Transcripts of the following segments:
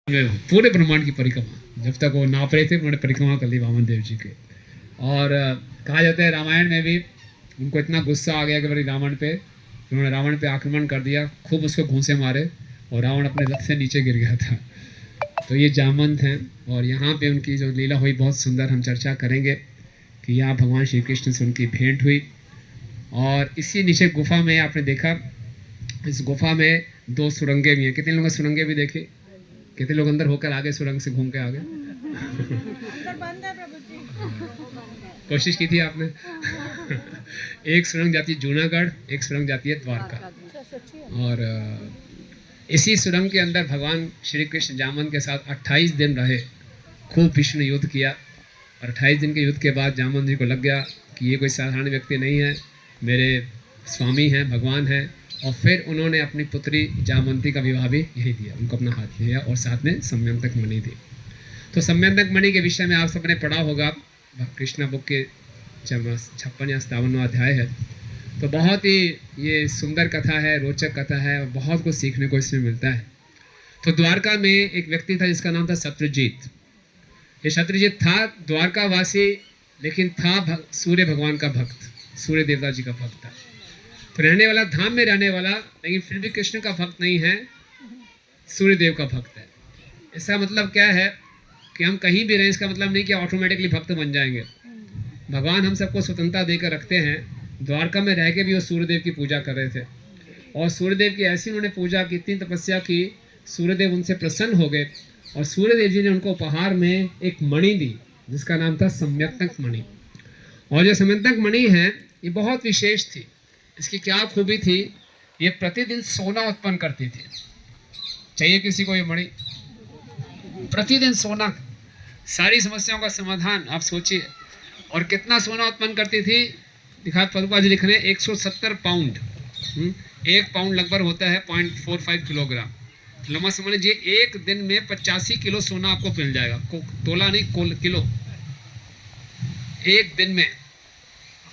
पूरे ब्रह्मांड की परिक्रमा, जब तक वो नाप रहे थे उन्होंने परिक्रमा कर ली वामन देव जी के। और कहा जाता है रामायण में भी उनको इतना गुस्सा आ गया कि बड़ी रावण पे, उन्होंने रावण पे आक्रमण कर दिया, खूब उसको घूंसे मारे और रावण अपने रथ से नीचे गिर गया था। तो ये जामवंत हैं और यहाँ पे उनकी जो लीला हुई बहुत सुंदर, हम चर्चा करेंगे कि यहाँ भगवान श्री कृष्ण से उनकी भेंट हुई। और इसी नीचे गुफा में आपने देखा, इस गुफा में दो सुरंगें भी हैं। कितने लोगों ने सुरंगें भी देखी? कितने लोग अंदर होकर आगे सुरंग से घूम के आ गए? कोशिश की थी आपने? एक सुरंग जाती है जूनागढ़, एक सुरंग जाती है द्वारका। और इसी सुरंग के अंदर भगवान श्री कृष्ण जामवंत के साथ 28 दिन रहे, खूब भीषण युद्ध किया। और 28 दिन के युद्ध के बाद जामवंत जी को लग गया कि ये कोई साधारण व्यक्ति नहीं है, मेरे स्वामी हैं, भगवान हैं। और फिर उन्होंने अपनी पुत्री जामवंती का विवाह भी यही दिया, उनको अपना हाथ दिया और साथ में सम्यंतक मणि दी। तो सम्यंतक मणि के विषय में आप सबने पढ़ा होगा, कृष्णा बुक के 56 या 57वां अध्याय है। तो बहुत ही ये सुंदर कथा है, रोचक कथा है और बहुत कुछ सीखने को इसमें मिलता है। तो द्वारका में एक व्यक्ति था जिसका नाम था शत्रुजीत। ये शत्रुजीत था द्वारकावासी, लेकिन था सूर्य भगवान का भक्त, सूर्य देवता जी का भक्त था। तो रहने वाला, धाम में रहने वाला, लेकिन फिर भी कृष्ण का भक्त नहीं है, सूर्य देव का भक्त है। इसका मतलब क्या है कि हम कहीं भी रहें, इसका मतलब नहीं कि ऑटोमेटिकली भक्त बन जाएंगे। भगवान हम सबको स्वतंत्रता देकर रखते हैं। द्वारका में रह के भी वो सूर्यदेव की पूजा कर रहे थे और सूर्यदेव की ऐसी उन्होंने पूजा की, इतनी तपस्या की, सूर्यदेव उनसे प्रसन्न हो गए और सूर्यदेव जी ने उनको उपहार में एक मणि दी जिसका नाम था सम्यक्तक मणि। और जो सम्यक्तक मणि है ये बहुत विशेष थी। इसकी क्या खूबी थी? ये प्रतिदिन सोना उत्पन्न करती थी। चाहिए किसी को ये मणि? प्रतिदिन सोना, सारी समस्याओं का समाधान। आप सोचिए, और कितना सोना उत्पन्न करती थी? दिखा प्रभुपाद जी लिख रहे हैं 170 पाउंड। 1 पाउंड लगभग होता है 0.45 किलोग्राम। लम्बा समझ लीजिए एक दिन में 85 किलो सोना आपको मिल जाएगा। तोला नहीं, किलो एक दिन में,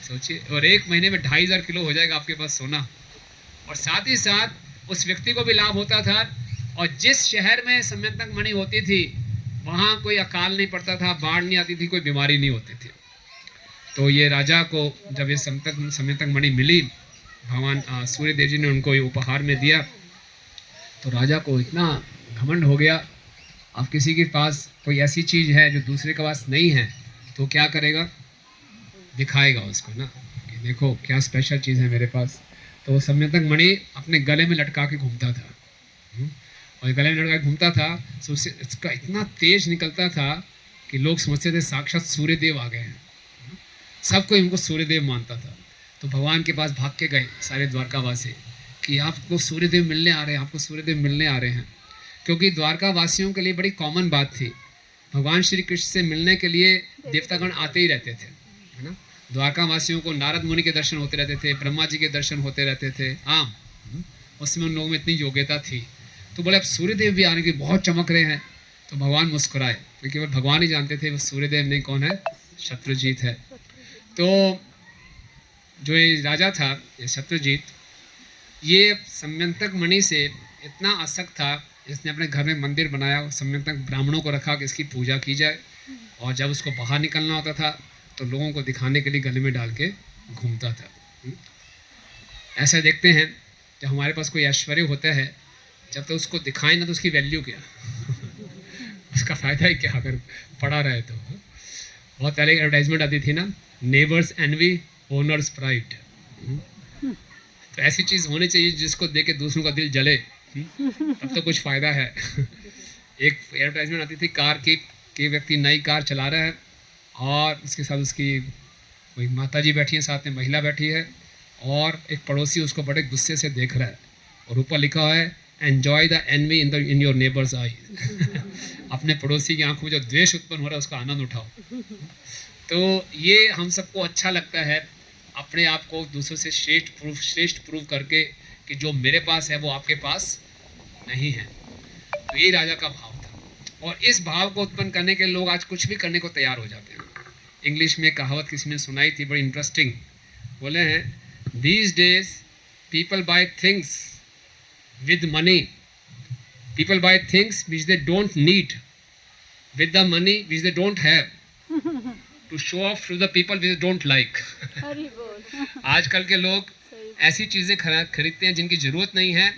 सोचिए। और एक महीने में 2500 किलो हो जाएगा आपके पास सोना। और साथ ही साथ उस व्यक्ति को भी लाभ होता था। और जिस शहर में सम्यंतक मणि होती थी वहाँ कोई अकाल नहीं पड़ता था, बाढ़ नहीं आती थी, कोई बीमारी नहीं होती थी। तो ये राजा को जब ये सम्यंतक मणि मिली, भगवान सूर्य देव जी ने उनको ये उपहार में दिया, तो राजा को इतना घमंड हो गया। अब किसी के पास कोई ऐसी चीज़ है जो दूसरे के पास नहीं है तो क्या करेगा? दिखाएगा उसको ना, कि देखो क्या स्पेशल चीज़ है मेरे पास। तो सम्यंतक मणि अपने गले में लटका के घूमता था। और गले में लटका के घूमता था तो उससे इसका इतना तेज निकलता था कि लोग समझते थे साक्षात सूर्यदेव आ गए हैं। सबको इनको सूर्यदेव मानता था। तो भगवान के पास भाग के गए सारे द्वारकावासी कि आपको सूर्यदेव मिलने आ रहे हैं, आपको सूर्यदेव मिलने आ रहे हैं। क्योंकि द्वारकावासियों के लिए बड़ी कॉमन बात थी, भगवान श्री कृष्ण से मिलने के लिए देवतागण आते ही रहते थे, है ना। द्वारकावासियों को नारद मुनि के दर्शन होते रहते थे, ब्रह्मा जी के दर्शन होते रहते थे आम। उसमें उन लोगों में इतनी योग्यता थी। तो बोले अब सूर्यदेव भी आने की बहुत चमक रहे हैं। तो भगवान मुस्कुराए, क्योंकि केवल भगवान ही जानते थे वो सूर्यदेव नहीं कौन है, शत्रुजीत है। तो जो ये राजा था, ये शत्रुजीत, ये सम्यंतक मणि से इतना आसक्त था, इसने अपने घर में मंदिर बनाया, सम्यंतक ब्राह्मणों को रखा कि इसकी पूजा की जाए। और जब उसको बाहर निकलना होता था तो लोगों को दिखाने के लिए गले में डाल के घूमता था। ऐसा देखते हैं जब हमारे पास कोई ऐश्वर्य होता है, जब तक तो उसको दिखाएं ना तो उसकी वैल्यू क्या उसका फ़ायदा ही क्या अगर पड़ा रहे तो। बहुत पहले एडवर्टाइजमेंट आती थी ना, नेबर्स एनवी ओनर्स प्राइड। तो ऐसी चीज़ होनी चाहिए जिसको देख के दूसरों का दिल जले, तब तो कुछ फ़ायदा है। एक एडवर्टाइजमेंट आती थी कार की, कि व्यक्ति नई कार चला रहा है और उसके साथ उसकी कोई माता जी बैठी है, साथ में महिला बैठी है और एक पड़ोसी उसको बड़े गुस्से से देख रहा है और ऊपर लिखा हुआ है enjoy the envy in your neighbour's eye. अपने पड़ोसी की आंखों में जो द्वेष उत्पन्न हो रहा है उसका आनंद उठाओ। तो ये हम सबको अच्छा लगता है, अपने आप को दूसरों से श्रेष्ठ प्रूव करके कि जो मेरे पास है वो आपके पास नहीं है। तो ये राजा का भाव था और इस भाव को उत्पन्न करने के लोग आज कुछ भी करने को तैयार हो जाते हैं। इंग्लिश में कहावत किसी ने सुनाई थी, बड़ी इंटरेस्टिंग। बोले हैं these days people buy things with money People buy things which they don't need with the money which they don't have to show off to the people which they don't like. हरी बोल। आजकल के लोग सही। ऐसी चीज़ें खरीदते हैं जिनकी ज़रूरत नहीं है,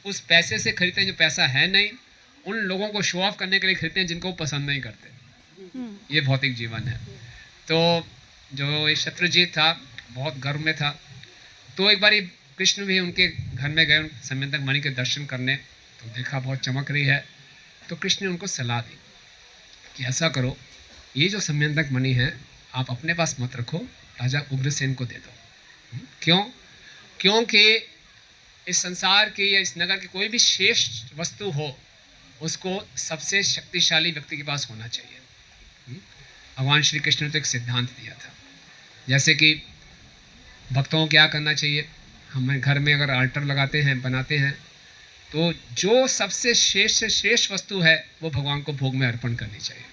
उस पैसे से खरीदते हैं जो पैसा है नहीं, उन लोगों को शो ऑफ करने के लिए खरीदते हैं जिनको वो पसंद नहीं करते। ये भौतिक जीवन है। तो जो ये शत्रुजीत था बहुत गर्व में था, तो एक बार कृष्ण भी उनके घर में गए सम्यंतक मणि के दर्शन करने, तो देखा बहुत चमक रही है, तो कृष्ण ने उनको सलाह दी कि ऐसा करो, ये जो सम्यंतक मणि है आप अपने पास मत रखो, राजा उग्रसेन को दे दो। क्यों? क्योंकि इस संसार की या इस नगर की कोई भी श्रेष्ठ वस्तु हो, उसको सबसे शक्तिशाली व्यक्ति के पास होना चाहिए। भगवान श्री कृष्ण ने तो एक सिद्धांत दिया था, जैसे कि भक्तों को क्या करना चाहिए, हम घर में अगर आल्टर लगाते हैं, बनाते हैं, तो जो सबसे श्रेष्ठ से श्रेष्ठ वस्तु है वो भगवान को भोग में अर्पण करनी चाहिए।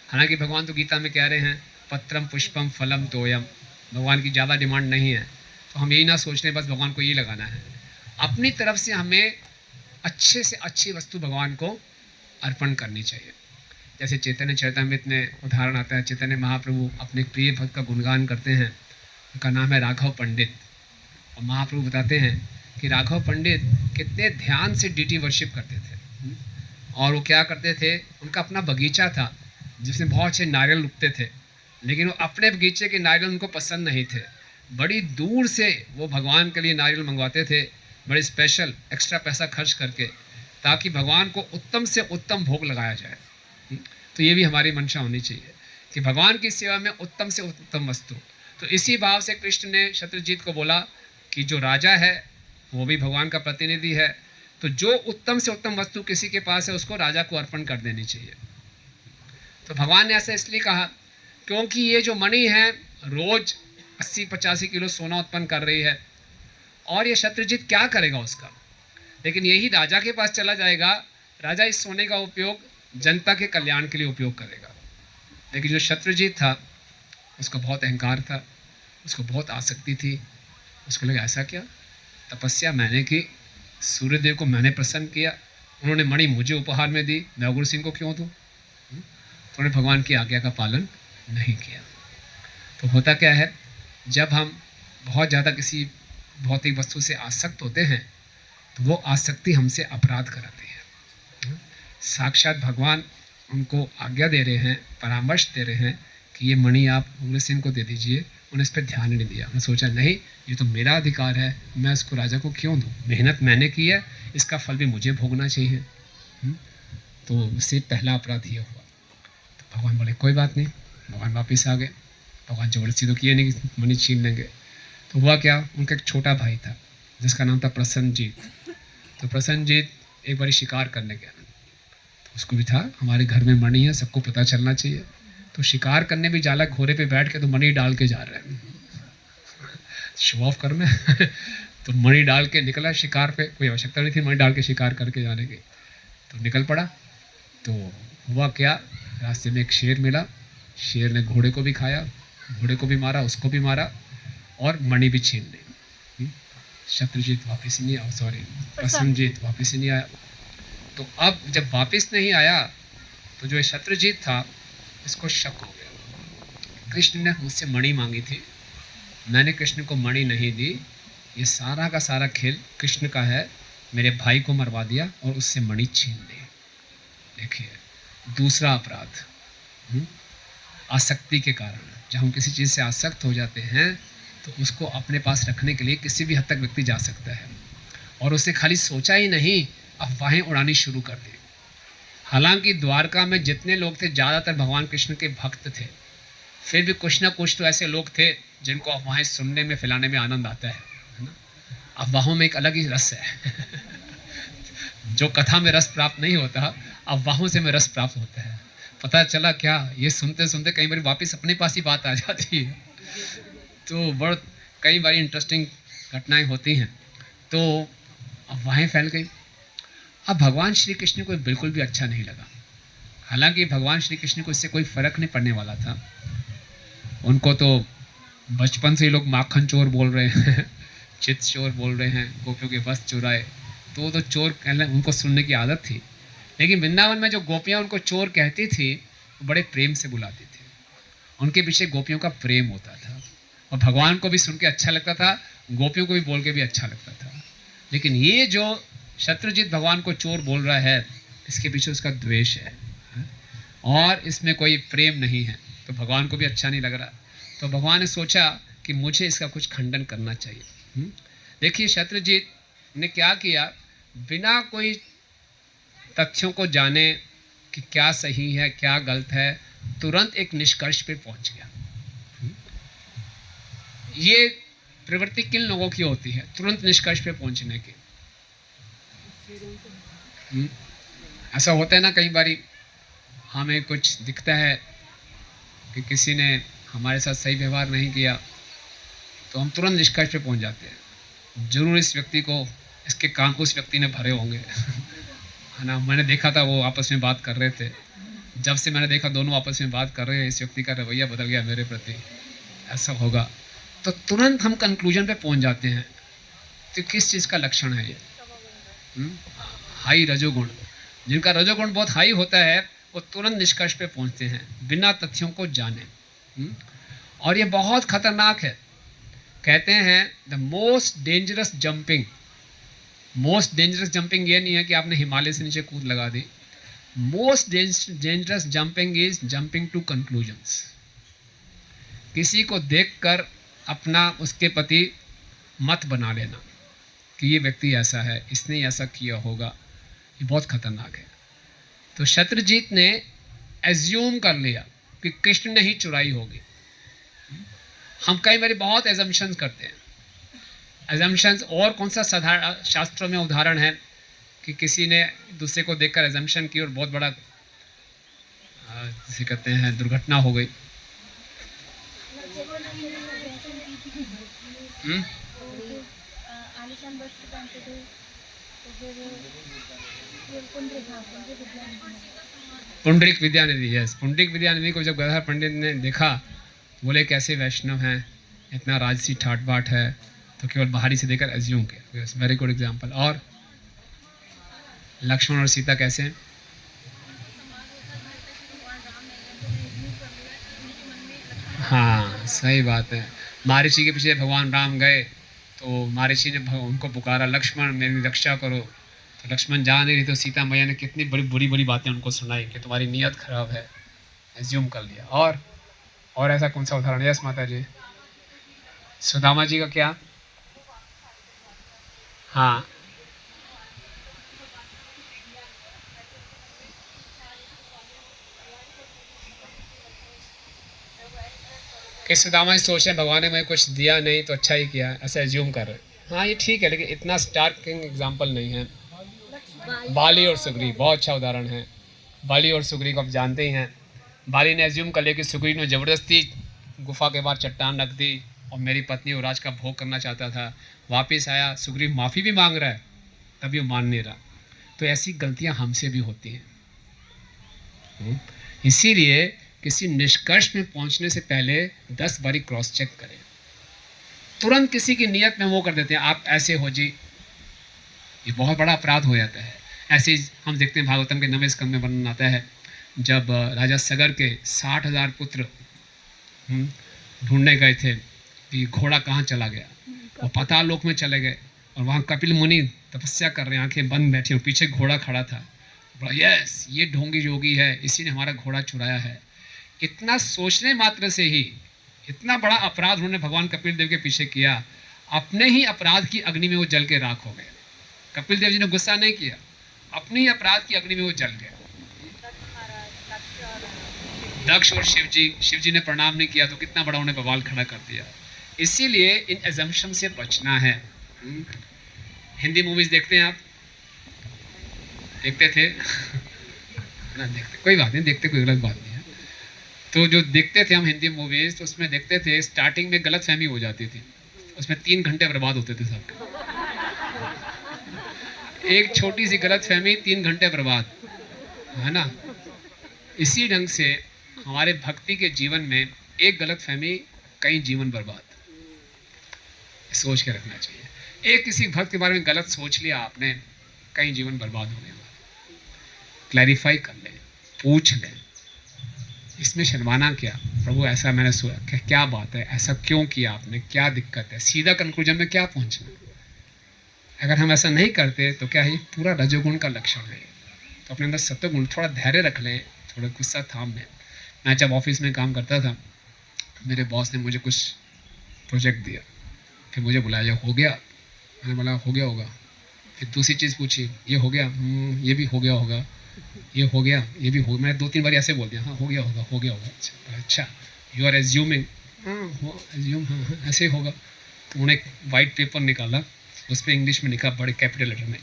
हालांकि भगवान तो गीता में कह रहे हैं पत्रम पुष्पम फलम तोयम, भगवान की ज़्यादा डिमांड नहीं है, तो हम यही ना सोच रहे बस भगवान को ये लगाना है। अपनी तरफ से हमें अच्छे से अच्छी वस्तु भगवान को अर्पण करनी चाहिए। जैसे चैतन्य चरितामृत में उदाहरण आता है, चैतन्य महाप्रभु अपने प्रिय भक्त का गुणगान करते हैं, उनका नाम है राघव पंडित, और महाप्रभु बताते हैं कि राघव पंडित कितने ध्यान से डीटी वर्शिप करते थे, और वो क्या करते थे, उनका अपना बगीचा था जिसमें बहुत अच्छे नारियल उगते थे, लेकिन वो अपने बगीचे के नारियल उनको पसंद नहीं थे, बड़ी दूर से वो भगवान के लिए नारियल मंगवाते थे, बड़े स्पेशल एक्स्ट्रा पैसा खर्च करके, ताकि भगवान को उत्तम से उत्तम भोग लगाया जाए। तो ये भी हमारी मंशा होनी चाहिए कि भगवान की सेवा में उत्तम से उत्तम वस्तु। तो इसी भाव से कृष्ण ने शत्रुजीत को बोला कि जो राजा है वो भी भगवान का प्रतिनिधि है, तो जो उत्तम से उत्तम वस्तु किसी के पास है उसको राजा को अर्पण कर देनी चाहिए। तो भगवान ने ऐसा इसलिए कहा क्योंकि ये जो मणि है रोज 80-85 किलो सोना उत्पन्न कर रही है, और ये शत्रुजीत क्या करेगा उसका, लेकिन यही राजा के पास चला जाएगा, राजा इस सोने का उपयोग जनता के कल्याण के लिए उपयोग करेगा। लेकिन जो शत्रुजीत था उसको बहुत अहंकार था, उसको बहुत आसक्ति थी, उसको लगा ऐसा क्या, तपस्या मैंने की, सूर्यदेव को मैंने प्रसन्न किया, उन्होंने मणि मुझे उपहार में दी, मैं उग्र सिंह को क्यों दूँ। तो उन्होंने भगवान की आज्ञा का पालन नहीं किया। तो होता क्या है, जब हम बहुत ज़्यादा किसी भौतिक वस्तु से आसक्त होते हैं तो वो आसक्ति हमसे अपराध कराती है। साक्षात भगवान उनको आज्ञा दे रहे हैं, परामर्श दे रहे हैं कि ये मणि आप उग्रसेन को दे दीजिए, उन्होंने इस पर ध्यान नहीं दिया, उन्होंने सोचा नहीं ये तो मेरा अधिकार है, मैं इसको राजा को क्यों दूँ, मेहनत मैंने की है, इसका फल भी मुझे भोगना चाहिए। तो उससे पहला अपराध ये हुआ। तो भगवान बोले कोई बात नहीं, भगवान वापस आ गए, भगवान जबरदस्ती तो किए नहीं कि मणि छीन लेंगे। तो हुआ क्या, उनका एक छोटा भाई था जिसका नाम था प्रसन्नजीत। तो प्रसन्नजीत एक बार शिकार करने गया, तो उसको भी था हमारे घर में मणि है, सबको पता चलना चाहिए, तो शिकार करने भी जाला, घोड़े पे बैठ के तो मणि डाल के जा रहे हैं, शो ऑफ करना तो मणि डाल के निकला शिकार पे, कोई आवश्यकता नहीं थी मणि डाल के शिकार करके जाने की, तो निकल पड़ा। तो हुआ क्या, रास्ते में एक शेर मिला, शेर ने घोड़े को भी खाया, घोड़े को भी मारा, उसको भी मारा, और मणि भी छीन ली। शत्रुजीत वापस नहीं आया, सॉरी प्रसन्नजीत वापस नहीं आया। तो अब जब वापस नहीं आया तो जो शत्रुजीत था इसको शक हो गया, कृष्ण ने मुझसे मणि मांगी थी, मैंने कृष्ण को मणि नहीं दी, ये सारा का सारा खेल कृष्ण का है, मेरे भाई को मरवा दिया और उससे मणि छीन ली। देखिए दूसरा अपराध, आसक्ति के कारण। जब हम किसी चीज़ से आसक्त हो जाते हैं तो उसको अपने पास रखने के लिए किसी भी हद तक व्यक्ति जा सकता है, और उसने खाली सोचा ही नहीं, अफवाहें उड़ानी शुरू कर दी। हालांकि द्वारका में जितने लोग थे ज़्यादातर भगवान कृष्ण के भक्त थे, फिर भी कुछ ना कुछ तो ऐसे लोग थे जिनको अफवाहें सुनने में, फैलाने में आनंद आता है ना। अफवाहों में एक अलग ही रस है जो कथा में रस प्राप्त नहीं होता, अफवाहों से में रस प्राप्त होता है। पता चला क्या, ये सुनते सुनते कई बार वापस अपने पास ही बात आ जाती है, तो बहुत कई बार इंटरेस्टिंग घटनाएं होती हैं। तो अफवाहें फैल गई। अब भगवान श्री कृष्ण को बिल्कुल भी अच्छा नहीं लगा। हालांकि भगवान श्री कृष्ण को इससे कोई फ़र्क नहीं पड़ने वाला था, उनको तो बचपन से ही लोग माखन चोर बोल रहे हैं चित चोर बोल रहे हैं, गोपियों के वस्त्र चुराए, तो वो तो चोर उनको सुनने की आदत थी। लेकिन वृंदावन में जो गोपियाँ उनको चोर कहती थी, वो बड़े प्रेम से बुलाती थी। उनके पीछे गोपियों का प्रेम होता था और भगवान को भी सुन के अच्छा लगता था, गोपियों को भी बोल के भी अच्छा लगता था। लेकिन ये जो शत्रुजीत भगवान को चोर बोल रहा है, इसके पीछे उसका द्वेष है और इसमें कोई प्रेम नहीं है, तो भगवान को भी अच्छा नहीं लग रहा। तो भगवान ने सोचा कि मुझे इसका कुछ खंडन करना चाहिए। देखिए शत्रुजीत ने क्या किया, बिना कोई तथ्यों को जाने कि क्या सही है क्या गलत है, तुरंत एक निष्कर्ष पे पहुंच गया। ये प्रवृत्ति किन लोगों की होती है, तुरंत निष्कर्ष पे पहुंचने की? ऐसा होता है ना, कई बारी हमें कुछ दिखता है कि किसी ने हमारे साथ सही व्यवहार नहीं किया, तो हम तुरंत निष्कर्ष पे पहुंच जाते हैं, जरूर इस व्यक्ति को इसके काम उस व्यक्ति ने भरे होंगे। है ना, मैंने देखा था वो आपस में बात कर रहे थे, जब से मैंने देखा दोनों आपस में बात कर रहे हैं, इस व्यक्ति का रवैया बदल गया मेरे प्रति, ऐसा होगा। तो तुरंत हम कंक्लूजन पे पहुंच जाते हैं। तो किस चीज़ का लक्षण है ये? हाई रजोगुण। जिनका रजोगुण बहुत हाई होता है वो तुरंत निष्कर्ष पे पहुंचते हैं बिना तथ्यों को जाने। और ये बहुत खतरनाक है। कहते हैं the most dangerous jumping, most dangerous jumping ये नहीं है कि आपने हिमालय से नीचे कूद लगा दी। Most dangerous jumping is jumping to conclusions. किसी को देखकर अपना उसके प्रति मत बना लेना कि ये व्यक्ति ऐसा है, इसने ऐसा किया होगा, ये बहुत खतरनाक है। तो शत्रुजीत ने एज्यूम कर लिया कि कृष्ण ने ही चुराई होगी। हम कई बार बहुत एजम्पशंस करते हैं। एजम्पशंस और कौन सा साधारण शास्त्रों में उदाहरण है कि किसी ने दूसरे को देखकर एजम्पशन की और बहुत बड़ा जिसे कहते हैं दुर्घटना हो गई। पुंडरीक विद्यानिधि, यस, पुंडरीक विद्यानिधि को जब गदर पंडित ने देखा, बोले कैसे वैष्णव हैं, इतना राजसी ठाट बाट है, तो केवल बाहरी से देखकर एज्यूम किया। Yes, very good example. और लक्ष्मण और सीता कैसे हैं? हाँ सही बात है। महर्षि के पीछे भगवान राम गए तो महर्षि ने उनको पुकारा, लक्ष्मण मेरी रक्षा करो। तो लक्ष्मण जा नहीं रही, तो सीता मैया ने कितनी बड़ी बुरी बुरी बातें उनको सुनाई कि तुम्हारी नीयत खराब है, एज्यूम कर लिया। और ऐसा कौन सा उदाहरण? यस माता जी। सुदामा जी का क्या? हाँ कि सुदामा सोच रहे भगवान ने मुझे कुछ दिया नहीं तो अच्छा ही किया, ऐसा एज्यूम कर रहे। हाँ ये ठीक है, लेकिन इतना स्टार्किंग एग्जाम्पल नहीं है। बाली और सुग्रीव बहुत अच्छा उदाहरण है। बाली और सुग्रीव को आप जानते ही हैं। बाली ने एज्यूम कर लिया कि सुग्रीव ने ज़बरदस्ती गुफा के बाद चट्टान रख दी और मेरी पत्नी युवराज का भोग करना चाहता था। वापस आया, सुग्रीव माफ़ी भी मांग रहा है, तभी वो मान नहीं रहा। तो ऐसी गलतियां हमसे भी होती हैं। इसीलिए किसी निष्कर्ष में पहुंचने से पहले 10 बारी क्रॉस चेक करें। तुरंत किसी की नीयत में वो कर देते हैं, आप ऐसे हो जी, ये बहुत बड़ा अपराध हो जाता है। ऐसे ही हम देखते हैं भागवतम के 9वें स्कंद में वर्णन आता है, जब राजा सगर के 60,000 पुत्र ढूंढने गए थे कि घोड़ा कहाँ चला गया, वो पाताल लोक में चले गए और वहाँ कपिल मुनि तपस्या कर रहे हैं, आंखें बंद बैठे, और पीछे घोड़ा खड़ा था। बोला यस ये ढोंगी योगी है, इसी ने हमारा घोड़ा चुराया है। इतना सोचने मात्र से ही इतना बड़ा अपराध उन्होंने भगवान कपिल देव के पीछे किया। अपने ही अपराध की अग्नि में वो जल के राख हो गए। कपिल देव जी ने गुस्सा नहीं किया, अपने ही अपराध की अग्नि में वो जल गया। दक्ष और शिव जी ने प्रणाम नहीं किया तो कितना बड़ा उन्हें बवाल खड़ा कर दिया। इसीलिए इन एजम्पशन से बचना है। हिंदी मूवीज देखते हैं आप? देखते थे ना? देखते, कोई बात नहीं, देखते कोई गलत बात नहीं है। तो जो देखते थे हम हिंदी मूवीज, तो उसमें देखते थे स्टार्टिंग में गलत फहमी हो जाती थी, उसमें 3 घंटे बर्बाद होते थे सब। एक छोटी सी गलत फहमी 3 घंटे बर्बाद, है ना? इसी ढंग से हमारे भक्ति के जीवन में एक गलत फहमी कई जीवन बर्बाद, सोच के रखना चाहिए। एक किसी भक्त के बारे में गलत सोच लिया आपने, कहीं जीवन बर्बाद होने वाला। क्लैरिफाई कर लें, पूछ लें, इसमें शर्माना क्या। प्रभु ऐसा मैंने सुना, क्या बात है, ऐसा क्यों किया आपने, क्या दिक्कत है, सीधा कंक्लूजन में क्या पहुंचना। अगर हम ऐसा नहीं करते तो क्या है, ये पूरा रजोगुण का लक्षण है। तो अपने अंदर सत्वगुण, थोड़ा धैर्य रख लें, थोड़ा गुस्सा थाम लें। मैं जब ऑफिस में काम करता था, मेरे बॉस ने मुझे कुछ प्रोजेक्ट दिया, फिर मुझे बुलाया, हो गया, मैंने बोला हो गया होगा। फिर दूसरी चीज़ पूछी, ये हो गया, ये भी हो गया होगा, ये हो गया, ये भी हो, मैं 2-3 बार ऐसे बोल दिया, हाँ हो गया होगा, हो गया होगा। अच्छा, यू आर एज्यूमिंग, हाँ हो एज्यूम, हाँ हाँ ऐसे ही होगा। तो उन्होंने एक वाइट पेपर निकाला, उस पर इंग्लिश में लिखा बड़े कैपिटल लेटर में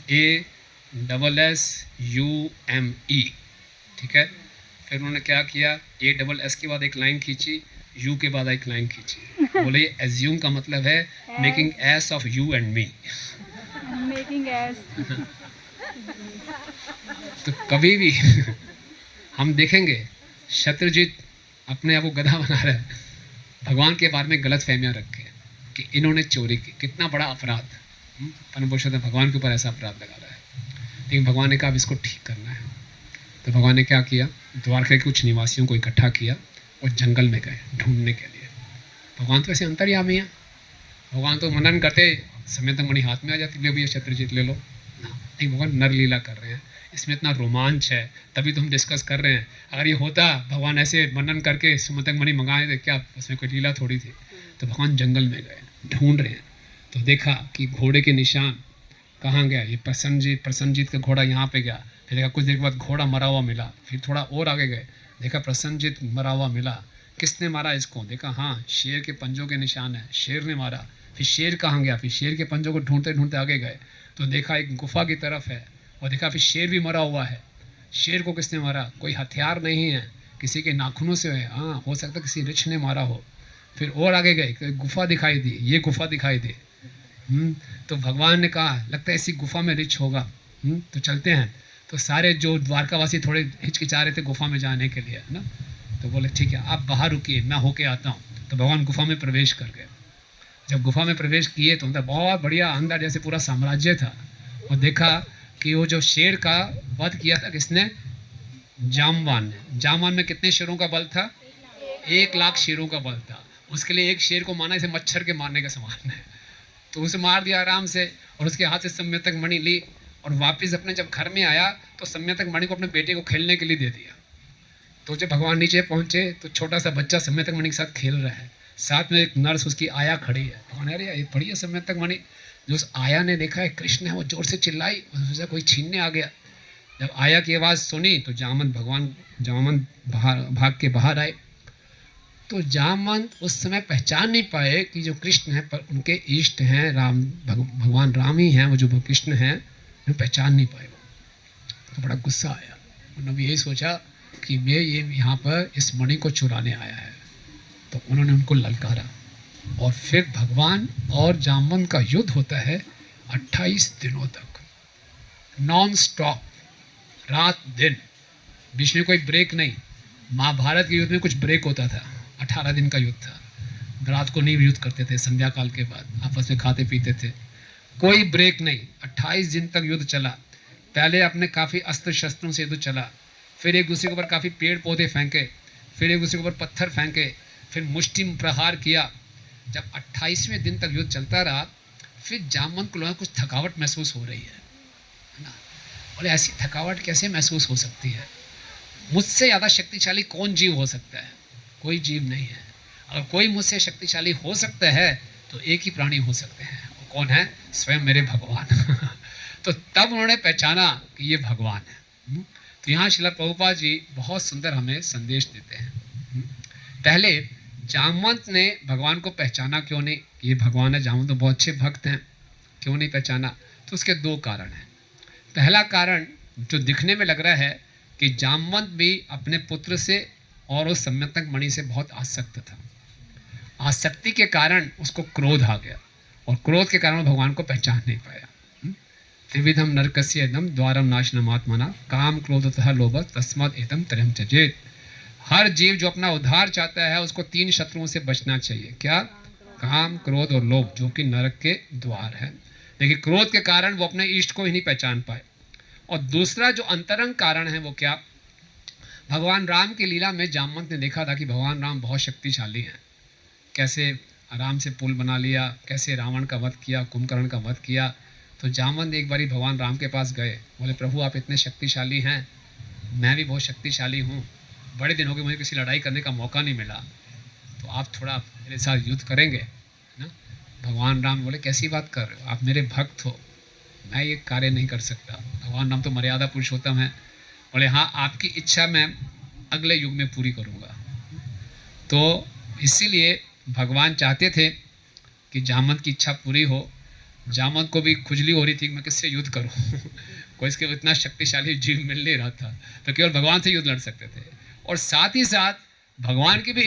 ASSUME, ठीक है। फिर उन्होंने क्या किया, ASS के बाद एक लाइन खींची, यू के बाद एक लाइन खींची, बोले ये एज्यूम का मतलब है making S of you and me. Making S. तो कभी भी हम देखेंगे शत्रुजीत अपने आप को गधा बना रहा है, भगवान के बारे में गलत फहमियाँ रख के कि इन्होंने चोरी की, कितना बड़ा अपराध। परम पुरुषोत्तम भगवान के ऊपर ऐसा अपराध लगा रहा है, लेकिन भगवान ने कहा अब इसको ठीक करना है। तो भगवान ने क्या किया, द्वारका के कुछ निवासियों को इकट्ठा किया और जंगल में गए ढूंढने के लिए। भगवान तो ऐसे अंतर्यामी है, भगवान तो मनन करते समय तक मणि हाथ में आ जाती, ले भैया शत्रुजीत ले लो। नहीं, भगवान नर लीला कर रहे हैं, इसमें इतना रोमांच है, तभी तो हम डिस्कस कर रहे हैं। अगर ये होता भगवान ऐसे मनन करके सुमतक मणि मंगाए थे, क्या उसमें कोई लीला थोड़ी थी। तो भगवान जंगल में गए, ढूंढ रहे हैं, तो देखा कि घोड़े के निशान कहाँ गया, ये प्रसन्नजीत का घोड़ा यहाँ पे गया। फिर देखा कुछ देर के बाद घोड़ा मरा हुआ मिला, फिर थोड़ा और आगे गए, देखा प्रसन्नजीत मरा हुआ मिला। किसने मारा इसको, देखा हाँ शेर के पंजों के निशान है, शेर ने मारा। फिर शेर कहाँ गया, फिर शेर के पंजों को ढूंढते ढूंढते आगे गए, तो देखा एक गुफा की तरफ है, और देखा फिर शेर भी मरा हुआ है। शेर को किसने मारा, कोई हथियार नहीं है, किसी के नाखूनों से है, हाँ हो सकता है किसी रिछ ने मारा हो। फिर और आगे गए, तो गुफा दिखाई दी, ये गुफा दिखाई दी। तो भगवान ने कहा लगता है इसी गुफा में रिच होगा, तो चलते हैं। तो सारे जो द्वारकावासी थोड़े हिचकिचा रहे थे गुफा में जाने के लिए, है ना, तो बोले ठीक है आप बाहर रुकिए, मैं होके आता हूँ। तो भगवान गुफा में प्रवेश कर गए। जब गुफा में प्रवेश किए तो अंदर बहुत बढ़िया, अंदर जैसे पूरा साम्राज्य था, और देखा कि वो जो शेर का वध किया था किसने, जामवान ने। जामवान में कितने शेरों का बल था, 1,00,000 शेरों का बल था। उसके लिए एक शेर को मारना इसे मच्छर के मारने का समान है। तो उसे मार दिया आराम से, और उसके हाथ से सम्यतक मणि ली, और वापस अपने जब घर में आया तो सम्यतक मणि को अपने बेटे को खेलने के लिए दे दिया। तो जब भगवान नीचे पहुंचे तो छोटा सा बच्चा सम्यतक मणि के साथ खेल रहा है, साथ में एक नर्स उसकी आया खड़ी है। भगवान अरे ये पड़ी है सम्यतक मणि। जो उस आया ने देखा है कृष्ण है, वो जोर से चिल्लाई, उससे कोई छीनने आ गया। जब आया की आवाज़ सुनी तो जामवंत भाग के बाहर आए। तो जामवंत उस समय पहचान नहीं पाए कि जो कृष्ण है पर उनके इष्ट हैं, राम भगवान राम ही हैं, वो जो कृष्ण हैं उन्हें पहचान नहीं पाए। तो बड़ा गुस्सा आया, उन्होंने यही सोचा कि मैं ये यहाँ पर इस मणि को चुराने आया है। तो उन्होंने उनको ललकारा, और फिर भगवान और जामवंत का युद्ध होता है 28 दिनों तक, नॉन स्टॉप, रात दिन, बीच में कोई ब्रेक नहीं। महाभारत के युद्ध में कुछ ब्रेक होता था, 18 दिन का युद्ध था, रात को नहीं युद्ध करते थे, संध्या काल के बाद आपस में खाते पीते थे, कोई ब्रेक नहीं। 28 दिन तक युद्ध चला। पहले अपने काफ़ी अस्त्र शस्त्रों से युद्ध चला, फिर एक दूसरे के ऊपर काफ़ी पेड़ पौधे फेंके, फिर एक दूसरे के ऊपर पत्थर फेंके, फिर मुष्टि प्रहार किया। जब 28वें दिन तक युद्ध चलता रहा, फिर जामवंत को कुछ थकावट महसूस हो रही है ना। बोले ऐसी थकावट कैसे महसूस हो सकती है, मुझसे ज़्यादा शक्तिशाली कौन जीव हो सकता है, कोई जीव नहीं है। अगर कोई मुझसे शक्तिशाली हो सकता है तो एक ही प्राणी हो सकते हैं, वो कौन है, स्वयं मेरे भगवान। तो तब उन्होंने पहचाना कि ये भगवान है। तो यहाँ श्रील प्रभुपाद जी बहुत सुंदर हमें संदेश देते हैं। पहले जामवंत ने भगवान को पहचाना क्यों नहीं, ये भगवान है, जामवंत तो बहुत अच्छे भक्त हैं, क्यों नहीं पहचाना, तो उसके 2 कारण हैं। पहला कारण जो दिखने में लग रहा है कि जामवंत भी अपने पुत्र से और उस सम्यतक मणि से बहुत आसक्त था। आसक्ति के कारण उसको क्रोध आ गया, और क्रोध के कारण भगवान को पहचान नहीं पाया। त्रिविधम नरकस्य इदम द्वारम नाशनम आत्मना काम क्रोधतः लोभ तस्मात् एतम त्रयम त्यजेत। हर जीव जो अपना उद्धार चाहता है उसको 3 शत्रुओं से बचना चाहिए। क्या, काम, क्रोध और लोभ, जो कि नरक के द्वार है। देखिए क्रोध के कारण वो अपने इष्ट को ही नहीं पहचान पाए, और दूसरा जो अंतरंग कारण है वो क्या, भगवान राम की लीला में जामवंत ने देखा था कि भगवान राम बहुत शक्तिशाली हैं, कैसे आराम से पुल बना लिया, कैसे रावण का वध किया, कुंभकर्ण का वध किया। तो जामवंत एक बारी भगवान राम के पास गए, बोले प्रभु आप इतने शक्तिशाली हैं, मैं भी बहुत शक्तिशाली हूँ, बड़े दिन हो गए मुझे किसी लड़ाई करने का मौका नहीं मिला, तो आप थोड़ा मेरे साथ युद्ध करेंगे, है ना। भगवान राम बोले कैसी बात कर रहे हो, आप मेरे भक्त हो, मैं ये कार्य नहीं कर सकता। भगवान राम तो मर्यादा पुरुषोत्तम है, बोले हाँ आपकी इच्छा मैं अगले युग में पूरी करूँगा। तो इसीलिए भगवान चाहते थे कि जामवंत की इच्छा पूरी हो। जामवंत को भी खुजली हो रही थी कि मैं किससे युद्ध करूं कोई इसके इतना शक्तिशाली जीव मिल नहीं रहा था, तो केवल भगवान से युद्ध लड़ सकते थे। और साथ ही साथ भगवान की भी